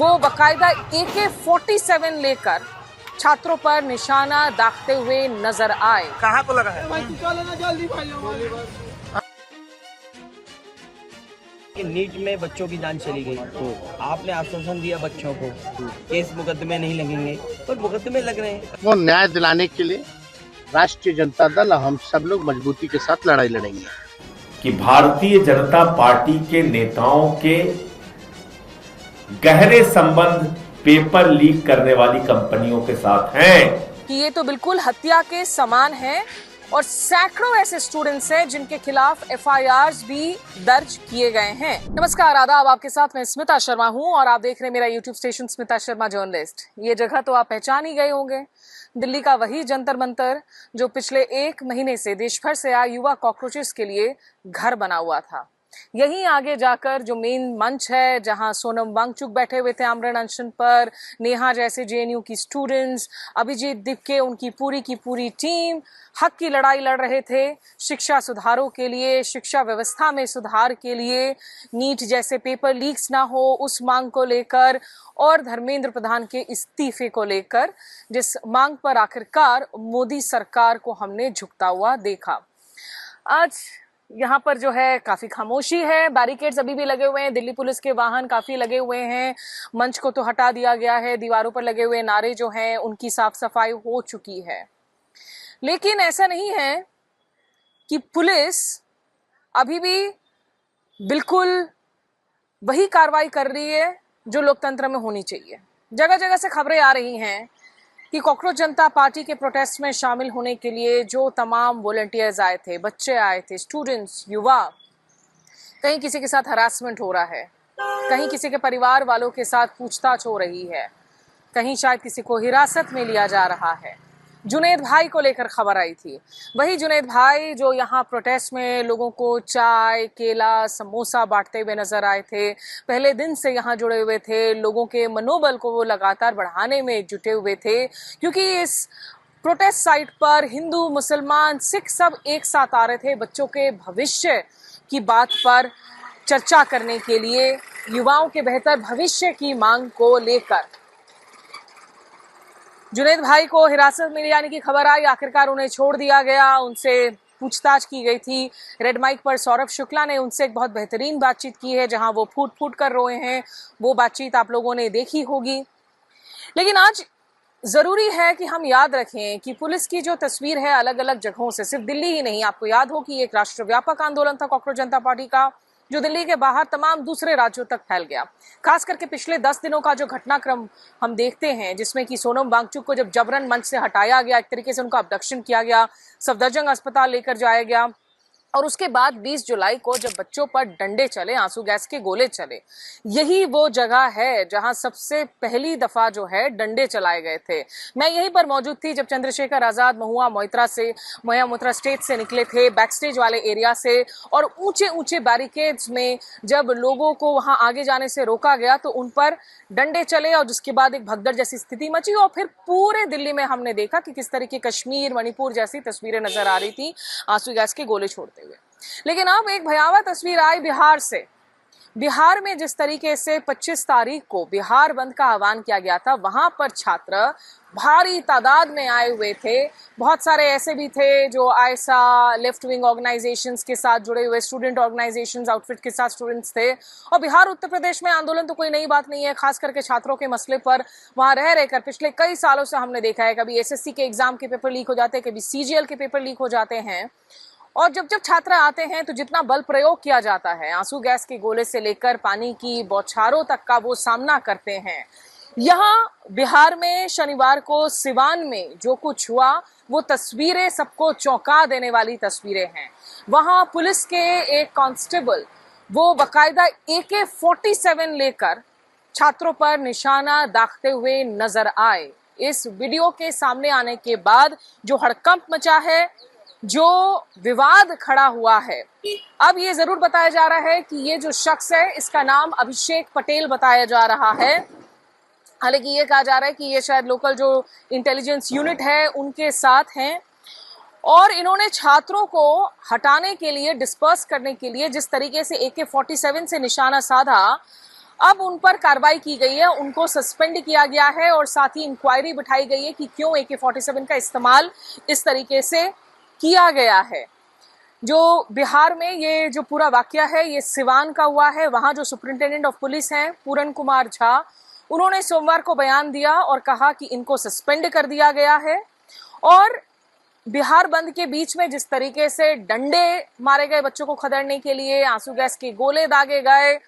वो बकायदा AK-47 लेकर छात्रों पर निशाना दागते हुए नजर आए। कहाँ को लगा है? नीट में बच्चों की जान चली गई तो आपने आश्वासन दिया बच्चों को केस मुकदमे नहीं लगेंगे, पर मुकदमे लग रहे हैं। वो न्याय दिलाने के लिए राष्ट्रीय जनता दल हम सब लोग मजबूती के साथ लड़ाई लड़ेंगे कि भारतीय जनता पार्टी के नेताओं के गहरे संबंध पेपर लीक करने वाली कंपनियों के साथ हैं कि ये तो बिल्कुल हत्या के समान है और सैकड़ों ऐसे स्टूडेंट्स हैं जिनके खिलाफ FIRs भी दर्ज किए गए हैं। नमस्कार, आदाब, आपके साथ मैं स्मिता शर्मा हूं और आप देख रहे हैं मेरा YouTube station Smita Sharma journalist. ये जगह तो आप पहचान ही गए होंगे, दिल्ली का वही जंतर मंतर जो पिछले 1 महीने से देश भर से आए युवा कॉकरोचेस के लिए घर बना हुआ था। यहीं आगे जाकर जो मेन मंच है, जहां सोनम वांगचुक बैठे हुए थे आमरण अनशन पर, नेहा जैसे JNU की स्टूडेंट्स, अभिजीत दिपके, उनकी पूरी की पूरी टीम हक की लड़ाई लड़ रहे थे, शिक्षा सुधारों के लिए, शिक्षा व्यवस्था में सुधार के लिए, नीट जैसे पेपर लीक्स ना हो उस मांग को लेकर और धर्मेंद्र प्रधान के इस्तीफे को लेकर, जिस मांग पर आखिरकार मोदी सरकार को हमने झुकता हुआ देखा। आज यहाँ पर जो है काफी खामोशी है, बैरिकेड्स अभी भी लगे हुए हैं, दिल्ली पुलिस के वाहन काफी लगे हुए हैं, मंच को तो हटा दिया गया है, दीवारों पर लगे हुए नारे जो हैं उनकी साफ सफाई हो चुकी है। लेकिन ऐसा नहीं है कि पुलिस अभी भी बिल्कुल वही कार्रवाई कर रही है जो लोकतंत्र में होनी चाहिए। जगह जगह से खबरें आ रही हैं कि कॉकरोच जनता पार्टी के प्रोटेस्ट में शामिल होने के लिए जो तमाम वॉलंटियर्स आए थे, बच्चे आए थे, स्टूडेंट्स, युवा, कहीं किसी के साथ हरासमेंट हो रहा है, कहीं किसी के परिवार वालों के साथ पूछताछ हो रही है, कहीं शायद किसी को हिरासत में लिया जा रहा है। जुनैद भाई को लेकर खबर आई थी, वही जुनैद भाई जो यहाँ प्रोटेस्ट में लोगों को चाय, केला, समोसा बांटते हुए नजर आए थे, पहले दिन से यहाँ जुड़े हुए थे, लोगों के मनोबल को वो लगातार बढ़ाने में जुटे हुए थे, क्योंकि इस प्रोटेस्ट साइट पर हिंदू, मुसलमान, सिख सब एक साथ आ रहे थे बच्चों के भविष्य की बात पर चर्चा करने के लिए, युवाओं के बेहतर भविष्य की मांग को लेकर। जुनैद भाई को हिरासत में जाने की खबर आई, आखिरकार उन्हें छोड़ दिया गया, उनसे पूछताछ की गई थी। रेड माइक पर सौरभ शुक्ला ने उनसे एक बहुत बेहतरीन बातचीत की है, जहां वो फूट फूट कर रोए हैं, वो बातचीत आप लोगों ने देखी होगी। लेकिन आज जरूरी है कि हम याद रखें कि पुलिस की जो तस्वीर है अलग अलग जगहों से, सिर्फ दिल्ली ही नहीं, आपको याद हो कि एक राष्ट्रव्यापक आंदोलन था कॉकरोच जनता पार्टी का जो दिल्ली के बाहर तमाम दूसरे राज्यों तक फैल गया। खास करके पिछले 10 दिनों का जो घटनाक्रम हम देखते हैं, जिसमें कि सोनम वांगचुक को जब जबरन मंच से हटाया गया, एक तरीके से उनका अबडक्शन किया गया, सफदरजंग अस्पताल लेकर जाया गया, और उसके बाद 20 जुलाई को जब बच्चों पर डंडे चले, आंसू गैस के गोले चले, यही वो जगह है जहां सबसे पहली दफा जो है डंडे चलाए गए थे। मैं यहीं पर मौजूद थी जब चंद्रशेखर आजाद महुआ मोइत्रा स्टेट से निकले थे, बैक स्टेज वाले एरिया से, और ऊंचे ऊंचे बैरिकेड्स में जब लोगों को वहां आगे जाने से रोका गया तो उन पर डंडे चले और जिसके बाद एक भगदड़ जैसी स्थिति मची। और फिर पूरे दिल्ली में हमने देखा कि किस तरीके कश्मीर, मणिपुर जैसी तस्वीरें नजर आ रही थी आंसू गैस के गोले छोड़ते हुए। लेकिन अब एक भयावह तस्वीर आई बिहार से। बिहार में जिस तरीके से 25 तारीख को बिहार बंद का आह्वान किया गया था, वहां पर छात्र भारी तादाद में आए हुए थे। बहुत सारे ऐसे भी थे जो आयसा, लेफ्ट विंग ऑर्गेनाइजेशंस के साथ जुड़े हुए, स्टूडेंट ऑर्गेनाइजेशंस, आउटफिट के साथ स्टूडेंट्स थे। और बिहार, उत्तर प्रदेश में आंदोलन तो कोई नई बात नहीं है, खास करके छात्रों के मसले पर वहां रह रहकर पिछले कई सालों से हमने देखा है, कभी SSC के एग्जाम के पेपर लीक हो जाते हैं, कभी CGL के पेपर लीक हो जाते हैं। और जब जब छात्र आते हैं तो जितना बल प्रयोग किया जाता है, आंसू गैस के गोले से लेकर पानी की बौछारों तक का वो सामना करते हैं। यहाँ बिहार में शनिवार को सिवान में जो कुछ हुआ, वो तस्वीरें सबको चौंका देने वाली तस्वीरें हैं। वहां पुलिस के एक कांस्टेबल वो बकायदा AK-47 लेकर छात्रों पर निशाना दागते हुए नजर आए। इस वीडियो के सामने आने के बाद जो हड़कंप मचा है, जो विवाद खड़ा हुआ है, अब ये जरूर बताया जा रहा है कि ये जो शख्स है इसका नाम अभिषेक पटेल बताया जा रहा है। हालांकि ये कहा जा रहा है कि ये शायद लोकल जो इंटेलिजेंस यूनिट है उनके साथ हैं, और इन्होंने छात्रों को हटाने के लिए, डिस्पर्स करने के लिए जिस तरीके से AK-47 से निशाना साधा, अब उन पर कार्रवाई की गई है, उनको सस्पेंड किया गया है और साथ ही इंक्वायरी बिठाई गई है कि क्यों AK-47 का इस्तेमाल इस तरीके से किया गया है। जो बिहार में ये जो पूरा वाकया है ये सिवान का हुआ है। वहां जो सुपरिंटेंडेंट ऑफ पुलिस हैं पूरन कुमार झा, उन्होंने सोमवार को बयान दिया और कहा कि इनको सस्पेंड कर दिया गया है। और बिहार बंद के बीच में जिस तरीके से डंडे मारे गए बच्चों को खदेड़ने के लिए, आंसू गैस के गोले दागे गए,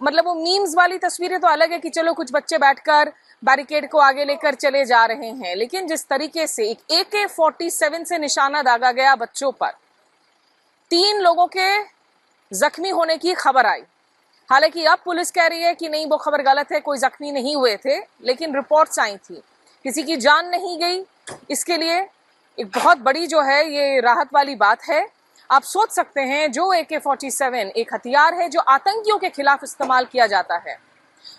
मतलब वो मीम्स वाली तस्वीरें तो अलग है कि चलो कुछ बच्चे बैठकर बैरिकेड को आगे लेकर चले जा रहे हैं, लेकिन जिस तरीके से एक AK-47 से निशाना दागा गया बच्चों पर, 3 लोगों के जख्मी होने की खबर आई। हालांकि अब पुलिस कह रही है कि नहीं, वो खबर गलत है, कोई जख्मी नहीं हुए थे, लेकिन रिपोर्ट्स आई थी, किसी की जान नहीं गई। इसके लिए एक बहुत बड़ी जो है ये राहत वाली बात है। आप सोच सकते हैं जो AK-47 एक हथियार है जो आतंकियों के खिलाफ इस्तेमाल किया जाता है,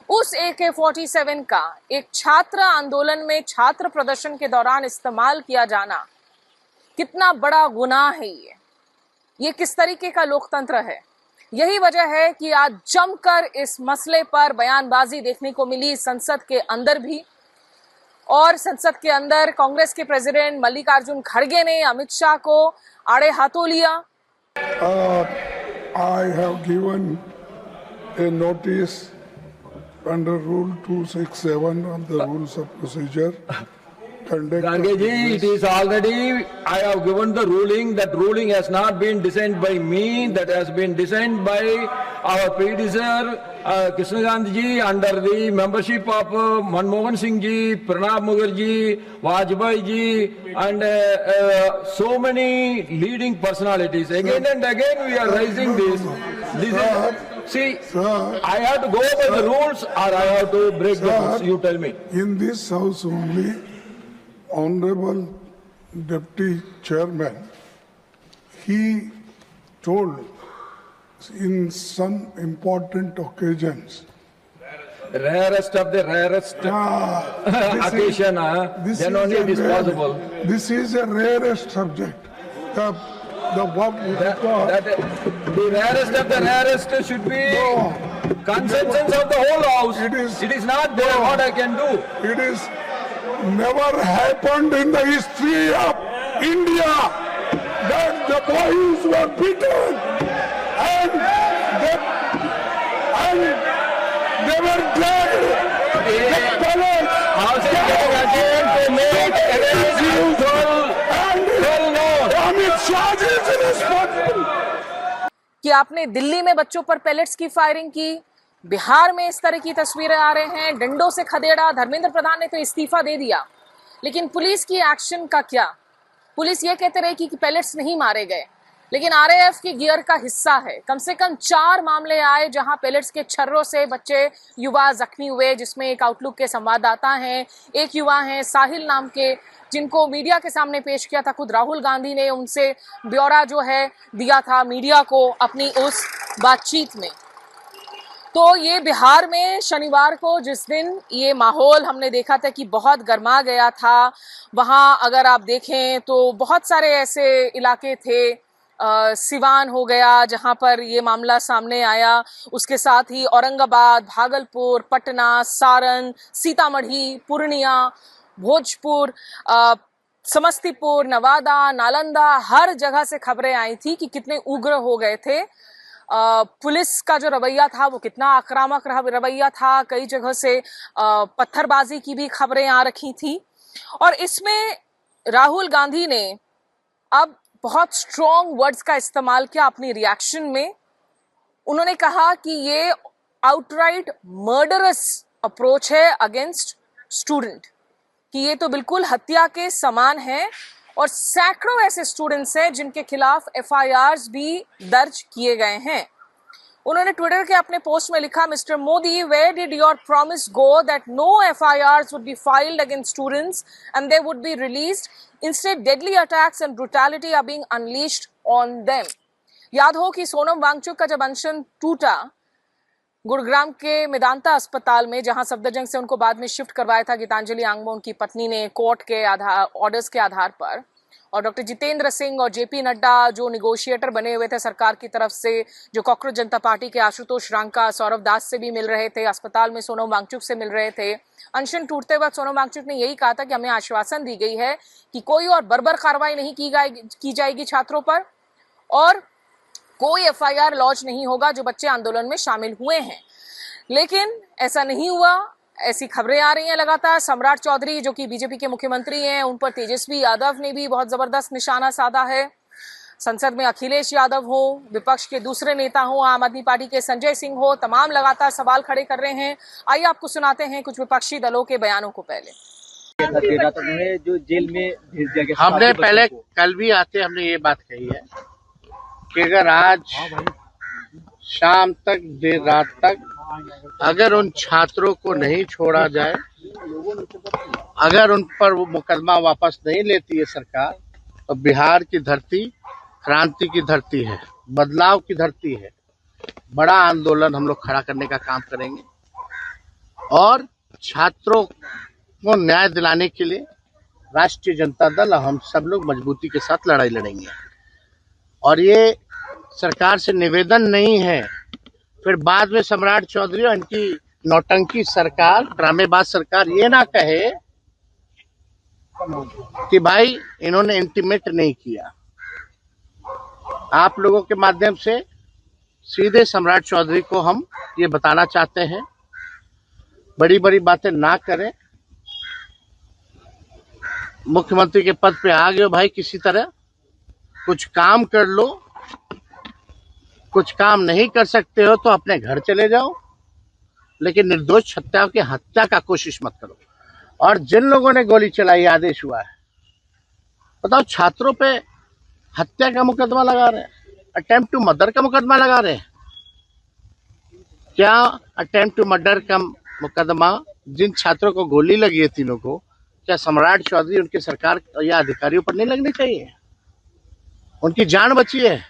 उस AK-47 का एक छात्र आंदोलन में छात्र प्रदर्शन के दौरान इस्तेमाल किया जाना कितना बड़ा गुनाह है। ये किस तरीके का लोकतंत्र है। यही वजह है कि आज जमकर इस मसले पर बयानबाजी देखने को मिली संसद के अंदर भी। और संसद के अंदर कांग्रेस के प्रेसिडेंट मल्लिकार्जुन खड़गे ने अमित शाह को आड़े हाथों लिया। I have given a notice under Rule 267 of the Rules of Procedure. Gangeji, it is already, I have given the ruling. That ruling has not been designed by me, that has been designed by our predecessor, Krishna Gandhi ji, under the membership of Manmohan Singh ji, Pranab Mukherjee, Vajpayee ji, and so many leading personalities. Again and again we are raising this. This is, see, I have to go by the rules or I have to break the rules, you tell me. In this house only, Honorable Deputy Chairman, he told in some important occasions, Rarest of the rarest occasion, then only it is possible. This is a rarest subject. The rarest of the rarest should be consensus of the whole house. It is not there what I can do. It is never happened in the history of India that the boys were beaten and they were dragged. The palace. House is getting again to make against usual. Amit Shah is responsible. कि आपने दिल्ली में बच्चों पर pallets की firing की, बिहार में इस तरह की तस्वीरें आ रहे हैं, डंडों से खदेड़ा। धर्मेंद्र प्रधान ने तो इस्तीफा दे दिया, लेकिन पुलिस की एक्शन का क्या? पुलिस ये कहते रहे कि पैलेट्स नहीं मारे गए, लेकिन RAF की गियर का हिस्सा है। कम से कम 4 मामले आए जहां पैलेट्स के छर्रों से बच्चे युवा जख्मी हुए, जिसमें एक आउटलुक के संवाददाता हैं, एक युवा हैं साहिल नाम के, जिनको मीडिया के सामने पेश किया था। खुद राहुल गांधी ने उनसे ब्यौरा जो है दिया था मीडिया को अपनी उस बातचीत में। तो ये बिहार में शनिवार को जिस दिन ये माहौल हमने देखा था कि बहुत गर्मा गया था, वहाँ अगर आप देखें तो बहुत सारे ऐसे इलाके थे, सिवान हो गया जहाँ पर ये मामला सामने आया, उसके साथ ही औरंगाबाद, भागलपुर, पटना, सारण, सीतामढ़ी, पूर्णिया, भोजपुर, समस्तीपुर, नवादा, नालंदा, हर जगह से खबरें आई थी कि कितने उग्र हो गए थे। पुलिस का जो रवैया था वो कितना आक्रामक रवैया था। कई जगह से पत्थरबाजी की भी खबरें आ रखी थी। और इसमें राहुल गांधी ने अब बहुत स्ट्रॉन्ग वर्ड्स का इस्तेमाल किया अपनी रिएक्शन में। उन्होंने कहा कि ये आउटराइट मर्डरस अप्रोच है अगेंस्ट स्टूडेंट, कि ये तो बिल्कुल हत्या के समान है। और सैकड़ों ऐसे स्टूडेंट्स हैं जिनके खिलाफ FIRs भी दर्ज किए गए हैं। उन्होंने ट्विटर के अपने पोस्ट में लिखा, mister Modi, where did your promise go that no FIRs would be filed against students and they would be released? Instead, deadly attacks and brutality are being unleashed on them. याद हो कि सोनम वांगचुक का जब अनशन टूटा गुरुग्राम के मेदांता अस्पताल में, जहां सफदरजंग से उनको बाद में शिफ्ट करवाया था गीतांजलि आंगमो उनकी पत्नी ने कोर्ट के ऑर्डर्स के आधार पर, और डॉक्टर जितेंद्र सिंह और जेपी नड्डा जो निगोशिएटर बने हुए थे सरकार की तरफ से, जो कॉकरोच जनता पार्टी के आशुतोष रांका, सौरभ दास से भी मिल रहे थे, अस्पताल में सोनम वांगचुक से मिल रहे थे। अनशन टूटते वक्त सोनम वांगचुक ने यही कहा था कि हमें आश्वासन दी गई है कि कोई और बर्बर कार्रवाई नहीं की जाएगी छात्रों पर और कोई FIR लॉन्च नहीं होगा जो बच्चे आंदोलन में शामिल हुए हैं। लेकिन ऐसा नहीं हुआ। ऐसी खबरें आ रही हैं लगातार। सम्राट चौधरी जो कि बीजेपी के मुख्यमंत्री हैं, उन पर तेजस्वी यादव ने भी बहुत जबरदस्त निशाना साधा है। संसद में अखिलेश यादव हो, विपक्ष के दूसरे नेता हो, आम आदमी पार्टी के संजय सिंह हो, तमाम लगातार सवाल खड़े कर रहे हैं। आइए आपको सुनाते हैं कुछ विपक्षी दलों के बयानों को। पहले जो जेल में भेज दिया गया, हमने पहले कल भी आते हमने ये बात कही है कि अगर आज शाम तक देर रात तक अगर उन छात्रों को नहीं छोड़ा जाए, अगर उन पर वो मुकदमा वापस नहीं लेती है सरकार, तो बिहार की धरती क्रांति की धरती है, बदलाव की धरती है। बड़ा आंदोलन हम लोग खड़ा करने का काम करेंगे और छात्रों को न्याय दिलाने के लिए राष्ट्रीय जनता दल हम सब लोग मजबूती के साथ लड़ाई लड़ेंगे। और ये सरकार से निवेदन नहीं है फिर बाद में सम्राट चौधरी और इनकी नौटंकी सरकार, ड्रामेबाज सरकार ये ना कहे कि भाई इन्होंने इंटीमेट नहीं किया। आप लोगों के माध्यम से सीधे सम्राट चौधरी को हम ये बताना चाहते हैं, बड़ी बड़ी बातें ना करें। मुख्यमंत्री के पद पे आ गए हो भाई, किसी तरह कुछ काम कर लो। कुछ काम नहीं कर सकते हो तो अपने घर चले जाओ, लेकिन निर्दोष छत्याओं की हत्या का कोशिश मत करो। और जिन लोगों ने गोली चलाई आदेश हुआ है, बताओ छात्रों पे हत्या का मुकदमा लगा रहे हैं, अटेम्प्ट टू मर्डर का मुकदमा लगा रहे हैं। क्या अटेम्प्ट टू मर्डर का मुकदमा जिन छात्रों को गोली लगी है तीनों को, क्या सम्राट चौधरी उनकी सरकार या अधिकारियों पर नहीं लगनी चाहिए? उनकी जान बची है,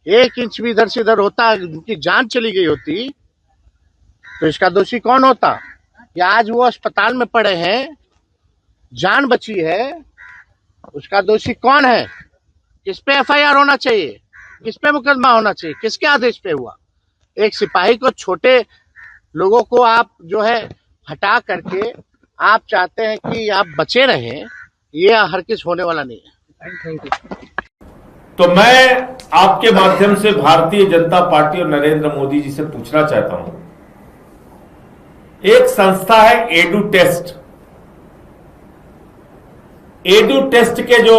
1 इंच भी इधर से इधर होता, उनकी जान चली गई होती तो इसका दोषी कौन होता? या आज वो अस्पताल में पड़े हैं, जान बची है, उसका दोषी कौन है? किस पे FIR होना चाहिए? किस पे मुकदमा होना चाहिए? किसके आदेश पे हुआ? एक सिपाही को, छोटे लोगों को आप जो है हटा करके आप चाहते हैं कि आप बचे रहें, ये हरगिज होने वाला नहीं है। तो मैं आपके माध्यम से भारतीय जनता पार्टी और नरेंद्र मोदी जी से पूछना चाहता हूं, एक संस्था है एडू टेस्ट। एडू टेस्ट के जो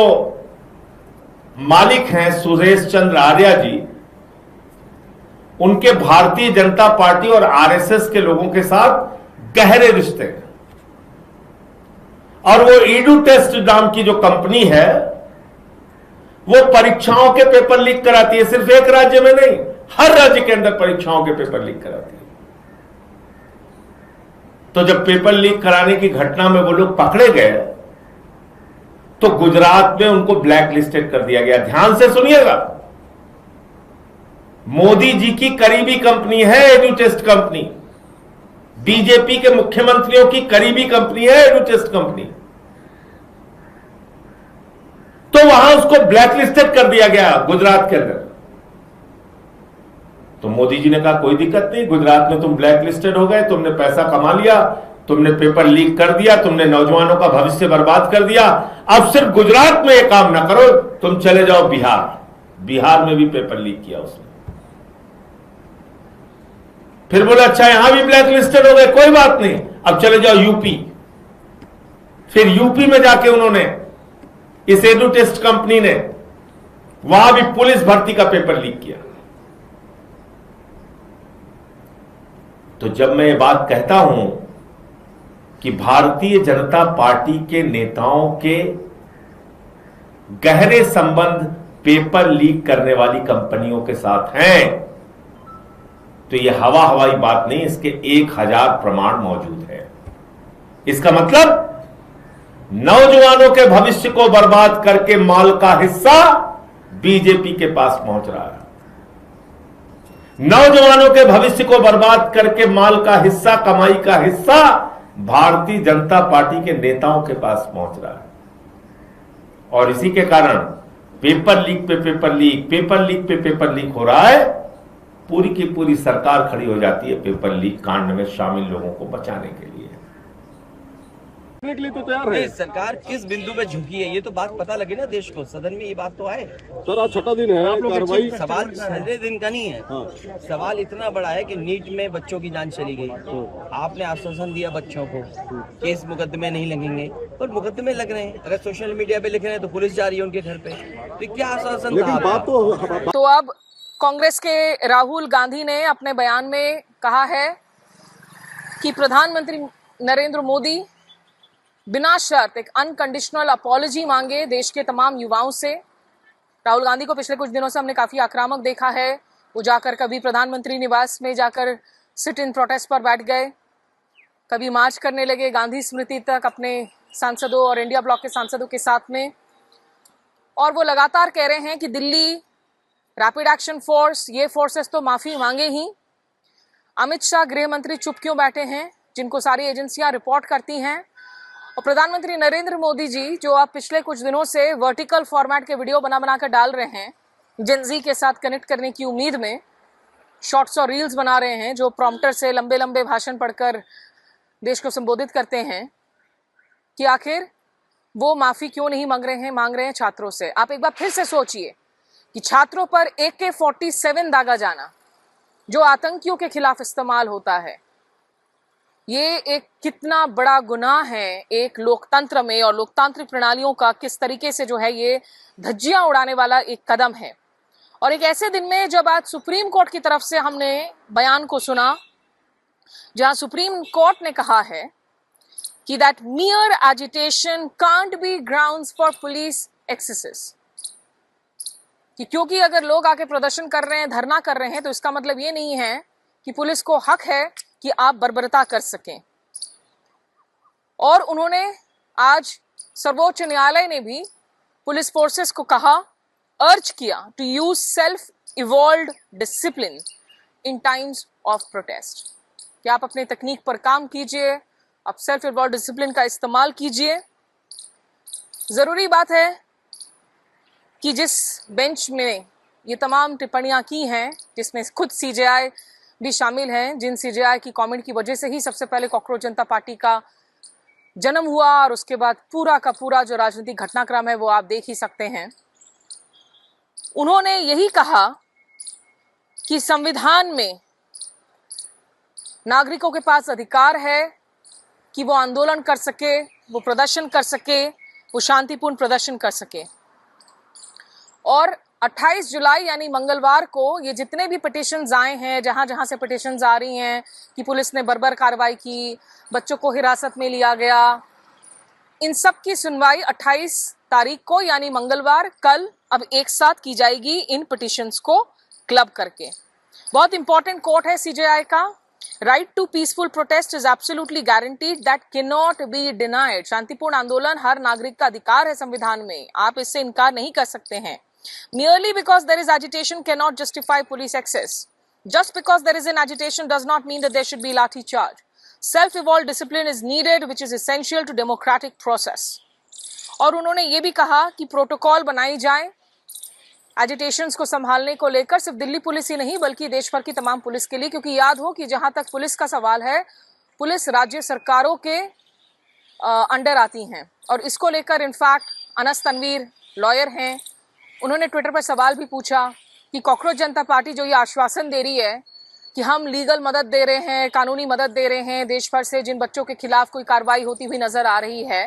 मालिक हैं सुरेश चंद्र आर्या जी, उनके भारतीय जनता पार्टी और RSS के लोगों के साथ गहरे रिश्ते हैं। और वो एडू टेस्ट नाम की जो कंपनी है, वो परीक्षाओं के पेपर लीक कराती है। सिर्फ एक राज्य में नहीं, हर राज्य के अंदर परीक्षाओं के पेपर लीक कराती है। तो जब पेपर लीक कराने की घटना में वो लोग पकड़े गए तो गुजरात में उनको ब्लैक लिस्टेड कर दिया गया। ध्यान से सुनिएगा, मोदी जी की करीबी कंपनी है एडू टेस्ट कंपनी, बीजेपी के मुख्यमंत्रियों की करीबी कंपनी है एडू टेस्ट कंपनी। तो वहां उसको ब्लैक लिस्टेड कर दिया गया गुजरात के अंदर। तो मोदी जी ने कहा कोई दिक्कत नहीं, गुजरात में तुम ब्लैक लिस्टेड हो गए, तुमने पैसा कमा लिया, तुमने पेपर लीक कर दिया, तुमने नौजवानों का भविष्य बर्बाद कर दिया, अब सिर्फ गुजरात में ये काम ना करो, तुम चले जाओ बिहार। बिहार में भी पेपर लीक किया उसने। फिर बोले अच्छा यहां भी ब्लैक लिस्टेड हो गए, कोई बात नहीं, अब चले जाओ यूपी। फिर यूपी में जाके उन्होंने, इस एडू टेस्ट कंपनी ने वहां भी पुलिस भर्ती का पेपर लीक किया। तो जब मैं ये बात कहता हूं कि भारतीय जनता पार्टी के नेताओं के गहरे संबंध पेपर लीक करने वाली कंपनियों के साथ हैं, तो यह हवाई बात नहीं, इसके 1000 प्रमाण मौजूद है। इसका मतलब नौजवानों के भविष्य को बर्बाद करके माल का हिस्सा बीजेपी के पास पहुंच रहा है। नौजवानों के भविष्य को बर्बाद करके माल का हिस्सा, कमाई का हिस्सा भारतीय जनता पार्टी के नेताओं के पास पहुंच रहा है। और इसी के कारण पेपर लीक पे पेपर लीक, पेपर लीक पे पेपर लीक हो रहा है। पूरी की पूरी सरकार खड़ी हो जाती है पेपर लीक कांड में शामिल लोगों को बचाने के लिए। के लिए तो तैयार है नहीं, सरकार किस बिंदु पे झुकी है ये तो बात पता लगे ना देश को, सदन में ये बात तो आए। सर। आज छठा दिन है कार्रवाई। सवाल छठे दिन का नहीं है। हाँ। सवाल इतना बड़ा है कि नीट में बच्चों की जान चली गई। आपने आश्वासन दिया बच्चों को केस मुकदमे नहीं लगेंगे, पर मुकदमे लग रहे हैं। अगर सोशल मीडिया पे लिख रहे हैं तो पुलिस जा रही है उनके घर पे, तो क्या आश्वासन था लेकिन बात तो अब कांग्रेस के राहुल गांधी ने अपने बयान में कहा है कि प्रधानमंत्री नरेंद्र मोदी बिना शर्त एक अनकंडीशनल अपॉलॉजी मांगे देश के तमाम युवाओं से। राहुल गांधी को पिछले कुछ दिनों से हमने काफी आक्रामक देखा है। वो जाकर कभी प्रधानमंत्री निवास में जाकर सिट इन प्रोटेस्ट पर बैठ गए, कभी मार्च करने लगे गांधी स्मृति तक अपने सांसदों और इंडिया ब्लॉक के सांसदों के साथ में। और वो लगातार कह रहे हैं कि दिल्ली रैपिड एक्शन फोर्स, ये फोर्सेस तो माफी मांगे ही। अमित शाह गृह मंत्री चुप क्यों बैठे हैं, जिनको सारी एजेंसियां रिपोर्ट करती हैं। और प्रधानमंत्री नरेंद्र मोदी जी, जो आप पिछले कुछ दिनों से वर्टिकल फॉर्मेट के वीडियो बना कर डाल रहे हैं जेनजी के साथ कनेक्ट करने की उम्मीद में, शॉर्ट्स और रील्स बना रहे हैं जो प्रॉम्प्टर से लंबे लंबे भाषण पढ़कर देश को संबोधित करते हैं, कि आखिर वो माफी क्यों नहीं मांग रहे हैं छात्रों से। आप एक बार फिर से सोचिए कि छात्रों पर AK-47 दागा जाना, जो आतंकियों के खिलाफ इस्तेमाल होता है, ये एक कितना बड़ा गुनाह है एक लोकतंत्र में, और लोकतांत्रिक प्रणालियों का किस तरीके से जो है ये धज्जियां उड़ाने वाला एक कदम है। और एक ऐसे दिन में जब आज सुप्रीम कोर्ट की तरफ से हमने बयान को सुना, जहां सुप्रीम कोर्ट ने कहा है कि that mere agitation can't be grounds for police excesses, कि क्योंकि अगर लोग आके प्रदर्शन कर रहे हैं, धरना कर रहे हैं, तो इसका मतलब ये नहीं है कि पुलिस को हक है कि आप बर्बरता कर सकें। और उन्होंने आज सर्वोच्च न्यायालय ने भी पुलिस फोर्सेस को कहा, अर्ज किया to use self evolved discipline in times of protest, कि आप अपने तकनीक पर काम कीजिए, आप सेल्फ इवॉल्व्ड डिसिप्लिन का इस्तेमाल कीजिए। जरूरी बात है कि जिस बेंच में ये तमाम टिप्पणियां की हैं, जिसमें खुद CJI भी शामिल हैं, जिन CJI की कमेंट की वजह से ही सबसे पहले कॉकरोच जनता पार्टी का जन्म हुआ, और उसके बाद पूरा का पूरा जो राजनीतिक घटनाक्रम है वो आप देख ही सकते हैं। उन्होंने यही कहा कि संविधान में नागरिकों के पास अधिकार है कि वो आंदोलन कर सके, वो प्रदर्शन कर सके, वो शांतिपूर्ण प्रदर्शन कर सके। और 28 जुलाई यानी मंगलवार को ये जितने भी पिटिशंस आए हैं, जहां जहां से पिटिशंस आ रही हैं कि पुलिस ने बर्बर कार्रवाई की, बच्चों को हिरासत में लिया गया, इन सब की सुनवाई 28 तारीख को यानी मंगलवार, कल अब एक साथ की जाएगी इन पिटिशंस को क्लब करके। बहुत इंपॉर्टेंट कोर्ट है CJI का। Right to peaceful protest is absolutely guaranteed, that can not be denied. शांतिपूर्ण आंदोलन हर नागरिक का अधिकार है संविधान में, आप इससे इनकार नहीं कर सकते हैं। Merely because there is agitation cannot justify police excess. Just because there is an agitation does not mean that there should be lathi charge. Self-evolved discipline is needed, which is essential to democratic process. और उन्होंने ये भी कहा कि protocol बनाई जाए agitations को संभालने को लेकर, सिर्फ दिल्ली पुलिस ही नहीं बल्कि देश भर की तमाम पुलिस के लिए, क्योंकि याद हो कि जहां तक पुलिस का सवाल है, पुलिस राज्य सरकारों के अंडर आती हैं। और इसको लेकर इनफैक्ट अनस तनवीर लॉयर हैं, उन्होंने ट्विटर पर सवाल भी पूछा कि कॉकरोच जनता पार्टी जो ये आश्वासन दे रही है कि हम लीगल मदद दे रहे हैं, कानूनी मदद दे रहे हैं देश भर से जिन बच्चों के खिलाफ कोई कार्रवाई होती हुई नजर आ रही है,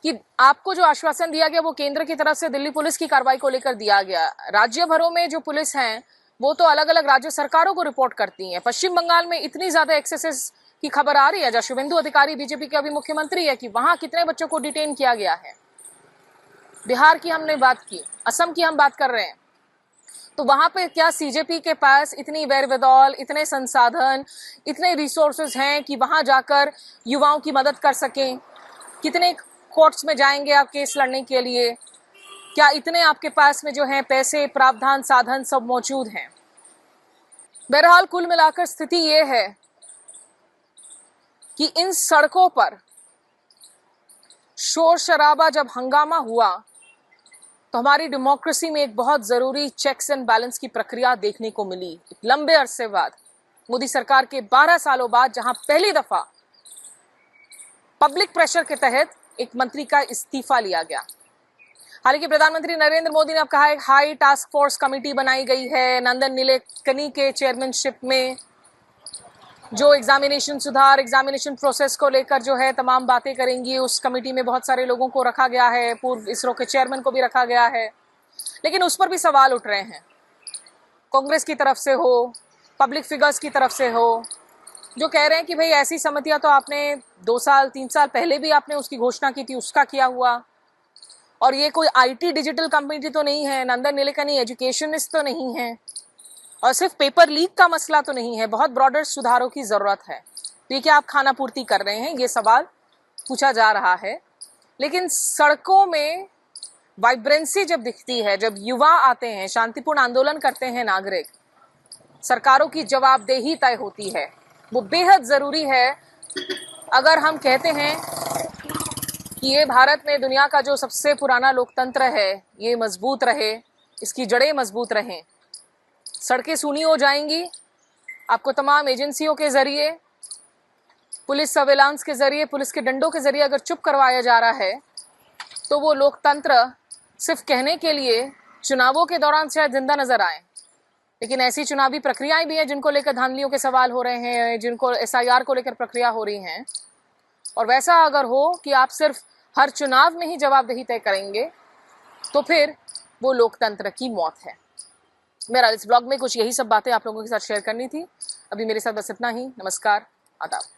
कि आपको जो आश्वासन दिया गया वो केंद्र की तरफ से दिल्ली पुलिस की कार्रवाई को लेकर दिया गया। राज्य भरों में जो पुलिस हैं वो तो अलग अलग राज्य सरकारों को रिपोर्ट करती हैं। पश्चिम बंगाल में इतनी ज्यादा एक्सेसेस की खबर आ रही है, जहाँ शुभेंदु अधिकारी बीजेपी के अभी मुख्यमंत्री है, कि वहां कितने बच्चों को डिटेन किया गया है। बिहार की हमने बात की, असम की हम बात कर रहे हैं, तो वहां पे क्या CJP के पास इतनी वैरविदौल, इतने संसाधन, इतने रिसोर्सेज हैं कि वहां जाकर युवाओं की मदद कर सकें? कितने कोर्ट्स में जाएंगे आप केस लड़ने के लिए? क्या इतने आपके पास में जो है पैसे, प्रावधान, साधन सब मौजूद हैं? बहरहाल कुल मिलाकर स्थिति ये है कि इन सड़कों पर शोर शराबा जब हंगामा हुआ तो हमारी डेमोक्रेसी में एक बहुत जरूरी चेक्स एंड बैलेंस की प्रक्रिया देखने को मिली। एक लंबे अरसे बाद, मोदी सरकार के 12 सालों बाद, जहां पहली दफा पब्लिक प्रेशर के तहत एक मंत्री का इस्तीफा लिया गया। हालांकि प्रधानमंत्री नरेंद्र मोदी ने अब कहा है हाई टास्क फोर्स कमेटी बनाई गई है नंदन नीलेकनी के चेयरमैनशिप में, जो एग्जामिनेशन सुधार, एग्जामिनेशन प्रोसेस को लेकर जो है तमाम बातें करेंगी। उस कमेटी में बहुत सारे लोगों को रखा गया है, पूर्व इसरो के चेयरमैन को भी रखा गया है, लेकिन उस पर भी सवाल उठ रहे हैं, कांग्रेस की तरफ से हो, पब्लिक फिगर्स की तरफ से हो, जो कह रहे हैं कि भाई ऐसी समितियां तो आपने 2 साल 3 साल पहले भी आपने उसकी घोषणा की थी, उसका किया हुआ, और ये कोई आईटी डिजिटल कमेटी तो नहीं है, नंदन नीलेकनी एजुकेशनिस्ट तो नहीं है, और सिर्फ पेपर लीक का मसला तो नहीं है, बहुत ब्रॉडर सुधारों की जरूरत है। तो ये क्या आप खाना पूर्ति कर रहे हैं, ये सवाल पूछा जा रहा है। लेकिन सड़कों में वाइब्रेंसी जब दिखती है, जब युवा आते हैं, शांतिपूर्ण आंदोलन करते हैं नागरिक, सरकारों की जवाबदेही तय होती है, वो बेहद जरूरी है। अगर हम कहते हैं कि ये भारत में दुनिया का जो सबसे पुराना लोकतंत्र है, ये मजबूत रहे, इसकी जड़ें मजबूत रहें, सड़कें सूनी हो जाएंगी, आपको तमाम एजेंसियों के जरिए, पुलिस सर्वेलांस के जरिए, पुलिस के डंडों के जरिए अगर चुप करवाया जा रहा है, तो वो लोकतंत्र सिर्फ कहने के लिए चुनावों के दौरान शायद जिंदा नजर आए, लेकिन ऐसी चुनावी प्रक्रियाएं भी हैं जिनको लेकर धांधलियों के सवाल हो रहे हैं, जिनको एसआईआर को लेकर प्रक्रिया हो रही हैं। और वैसा अगर हो कि आप सिर्फ हर चुनाव में ही जवाबदेही तय करेंगे, तो फिर वो लोकतंत्र की मौत है। मेरा इस ब्लॉग में कुछ यही सब बातें आप लोगों के साथ शेयर करनी थी। अभी मेरे साथ बस इतना ही। नमस्कार, आदाब।